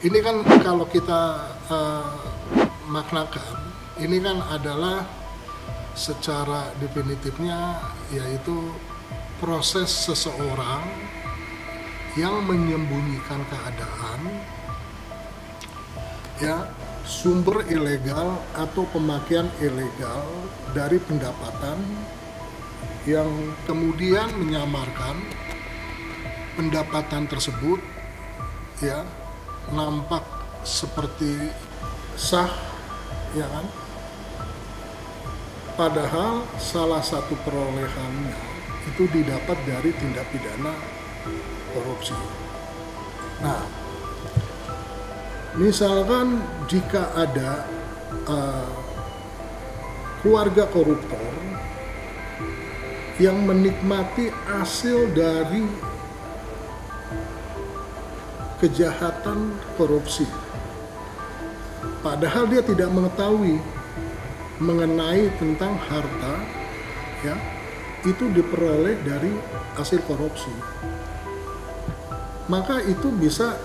Ini kan kalau kita maknakan, ini kan adalah secara definitifnya yaitu proses seseorang yang menyembunyikan keadaan, ya, sumber ilegal atau pemakaian ilegal dari pendapatan yang kemudian menyamarkan pendapatan tersebut, ya, nampak seperti sah, ya kan, padahal salah satu perolehannya itu didapat dari tindak pidana korupsi. Nah, misalkan jika ada keluarga koruptor yang menikmati hasil dari kejahatan korupsi, padahal dia tidak mengetahui mengenai tentang harta, ya, itu diperoleh dari hasil korupsi, maka itu bisa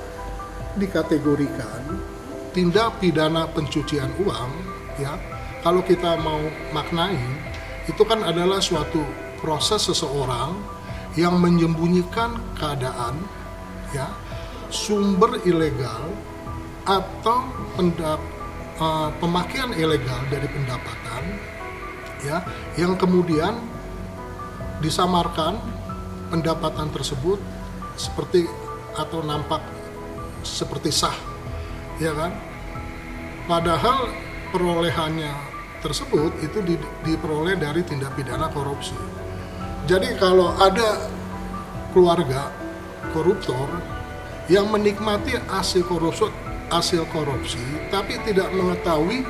dikategorikan tindak pidana pencucian uang, ya. Kalau kita mau maknai, itu kan adalah suatu proses seseorang yang menyembunyikan keadaan, ya, sumber ilegal atau pemakaian ilegal dari pendapatan, ya, yang kemudian disamarkan pendapatan tersebut seperti atau nampak seperti sah, ya kan, padahal perolehannya tersebut itu diperoleh dari tindak pidana korupsi. Jadi kalau ada keluarga koruptor yang menikmati hasil korupsi tapi tidak mengetahui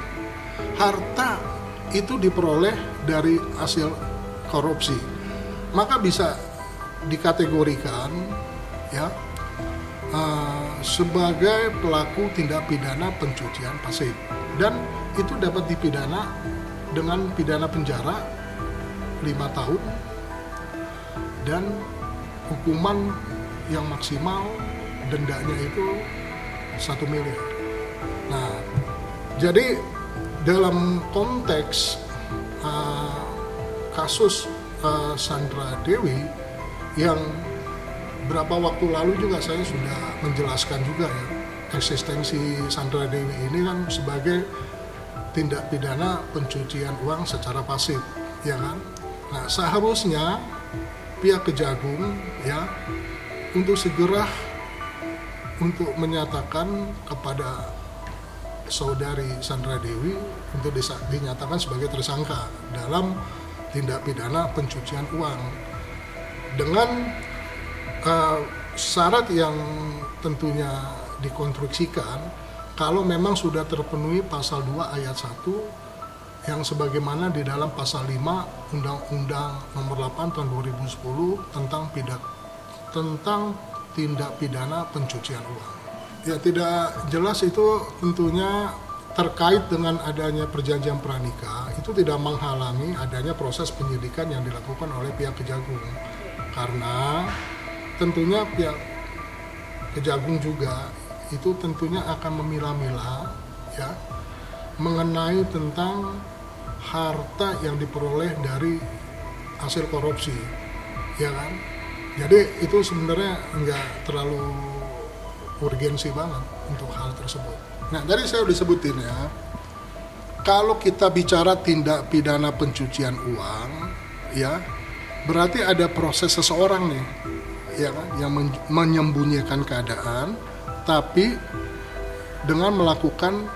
harta itu diperoleh dari hasil korupsi, maka bisa dikategorikan, ya, sebagai pelaku tindak pidana pencucian pasif, dan itu dapat dipidana dengan pidana penjara 5 tahun dan hukuman yang maksimal dendanya itu 1 miliar. Nah, jadi dalam konteks kasus Sandra Dewi yang berapa waktu lalu juga saya sudah menjelaskan juga, ya, eksistensi Sandra Dewi ini kan sebagai tindak pidana pencucian uang secara pasif, ya kan. Nah, seharusnya pihak Kejagung, ya, untuk segera untuk menyatakan kepada saudari Sandra Dewi untuk dinyatakan sebagai tersangka dalam tindak pidana pencucian uang dengan syarat yang tentunya dikonstruksikan kalau memang sudah terpenuhi pasal 2 ayat 1 yang sebagaimana di dalam pasal 5 Undang-Undang Nomor 8 Tahun 2010 tentang tindak pidana pencucian uang. Ya, tidak jelas itu tentunya terkait dengan adanya perjanjian pranikah, itu tidak menghalangi adanya proses penyidikan yang dilakukan oleh pihak Kejagung. Karena tentunya pihak Kejagung juga itu tentunya akan memilah-milah, ya, mengenai tentang harta yang diperoleh dari hasil korupsi, ya kan. Jadi itu sebenarnya nggak terlalu urgensi banget untuk hal tersebut. Nah, tadi saya udah sebutin, ya, kalau kita bicara tindak pidana pencucian uang, ya, berarti ada proses seseorang nih, ya kan, yang menyembunyikan keadaan tapi dengan melakukan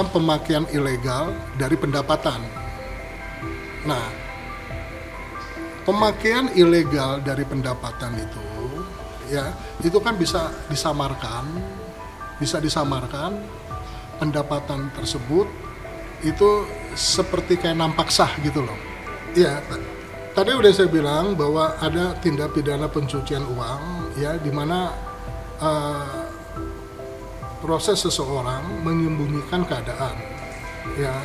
pemakaian ilegal dari pendapatan. Nah, pemakaian ilegal dari pendapatan itu, ya, itu kan bisa disamarkan pendapatan tersebut itu seperti kayak nampak sah gitu loh. Ya, tadi udah saya bilang bahwa ada tindak pidana pencucian uang, ya, di mana proses seseorang menyembunyikan keadaan, ya,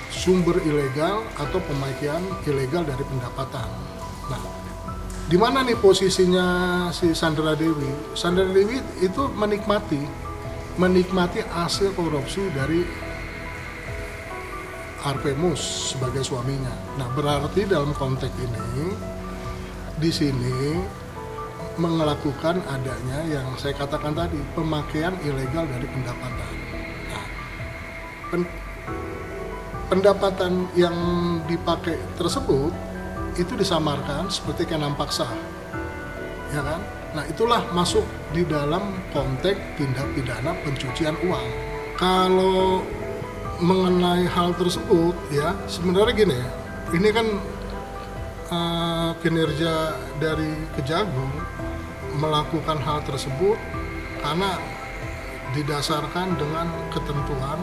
sumber ilegal atau pemakaian ilegal dari pendapatan. Nah, Di mana nih posisinya si Sandra Dewi? Sandra Dewi itu menikmati hasil korupsi dari Arpemus sebagai suaminya. Nah, berarti dalam konteks ini di sini melakukan adanya yang saya katakan tadi, pemakaian ilegal dari pendapatan. Nah, pendapatan yang dipakai tersebut itu disamarkan seperti kenam paksa, ya kan? Nah, itulah masuk di dalam konteks tindak pidana pencucian uang. Kalau mengenai hal tersebut, ya sebenarnya gini, ini kan kinerja dari Kejagung melakukan hal tersebut karena didasarkan dengan ketentuan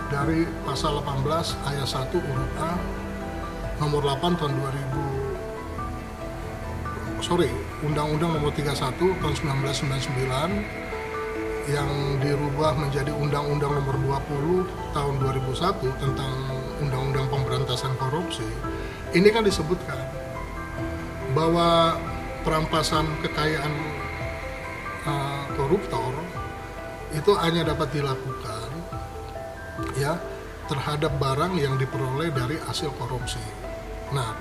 dari pasal 18 ayat 1 huruf A nomor 8 tahun Undang-Undang nomor 31 tahun 1999 yang dirubah menjadi Undang-Undang nomor 20 tahun 2001 tentang Undang-Undang Pemberantasan Korupsi. Ini kan disebutkan bahwa perampasan kekayaan koruptor itu hanya dapat dilakukan ya terhadap barang yang diperoleh dari hasil korupsi. Nah,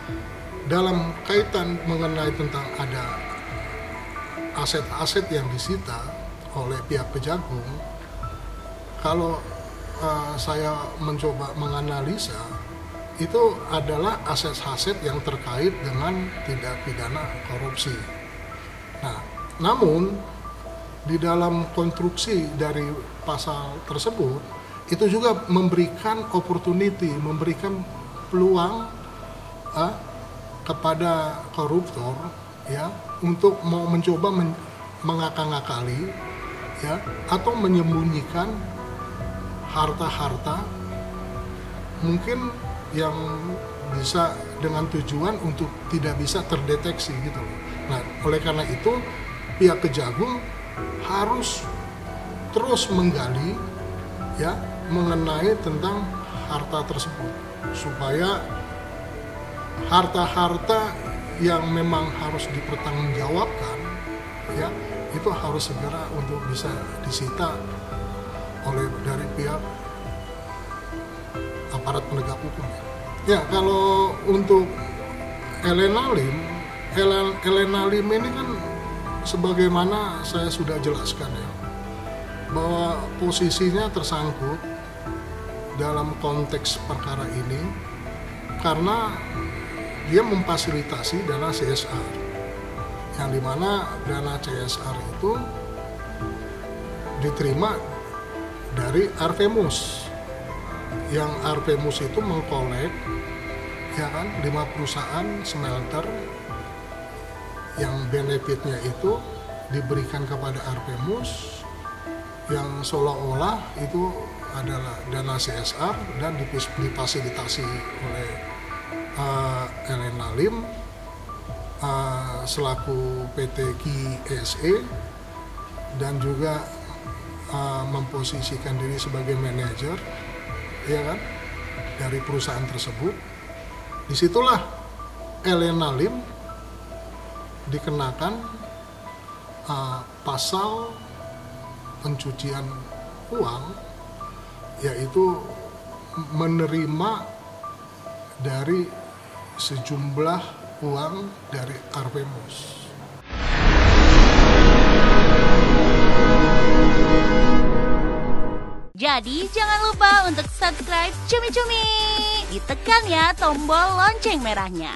dalam kaitan mengenai tentang ada aset-aset yang disita oleh pihak Kejagung, kalau saya mencoba menganalisa, itu adalah aset-aset yang terkait dengan tindak pidana korupsi. Nah, namun di dalam konstruksi dari pasal tersebut itu juga memberikan opportunity, memberikan peluang kepada koruptor ya untuk mau mencoba mengakal-ngakali ya atau menyembunyikan harta-harta mungkin yang bisa dengan tujuan untuk tidak bisa terdeteksi gitu loh. Nah, oleh karena itu pihak Kejagung harus terus menggali ya mengenai tentang harta tersebut supaya harta-harta yang memang harus dipertanggungjawabkan ya itu harus segera untuk bisa disita oleh dari pihak aparat penegak hukum. Ya, kalau untuk Elena Lim ini kan sebagaimana saya sudah jelaskan ya, bahwa posisinya tersangkut dalam konteks perkara ini karena dia memfasilitasi dana CSR, yang dimana dana CSR itu diterima dari Arpemus, yang Arpemus itu mengkolek ya kan 5 perusahaan smelter yang benefitnya itu diberikan kepada Arpemus yang seolah-olah itu adalah dana CSR dan difasilitasi oleh Elena Lim selaku PT KISE dan juga memposisikan diri sebagai manajer ya kan dari perusahaan tersebut. Disitulah Elena Lim dikenakan pasal pencucian uang, yaitu menerima dari sejumlah uang dari Arpemus. Jadi jangan lupa untuk subscribe Cumi Cumi. Ditekan ya tombol lonceng merahnya.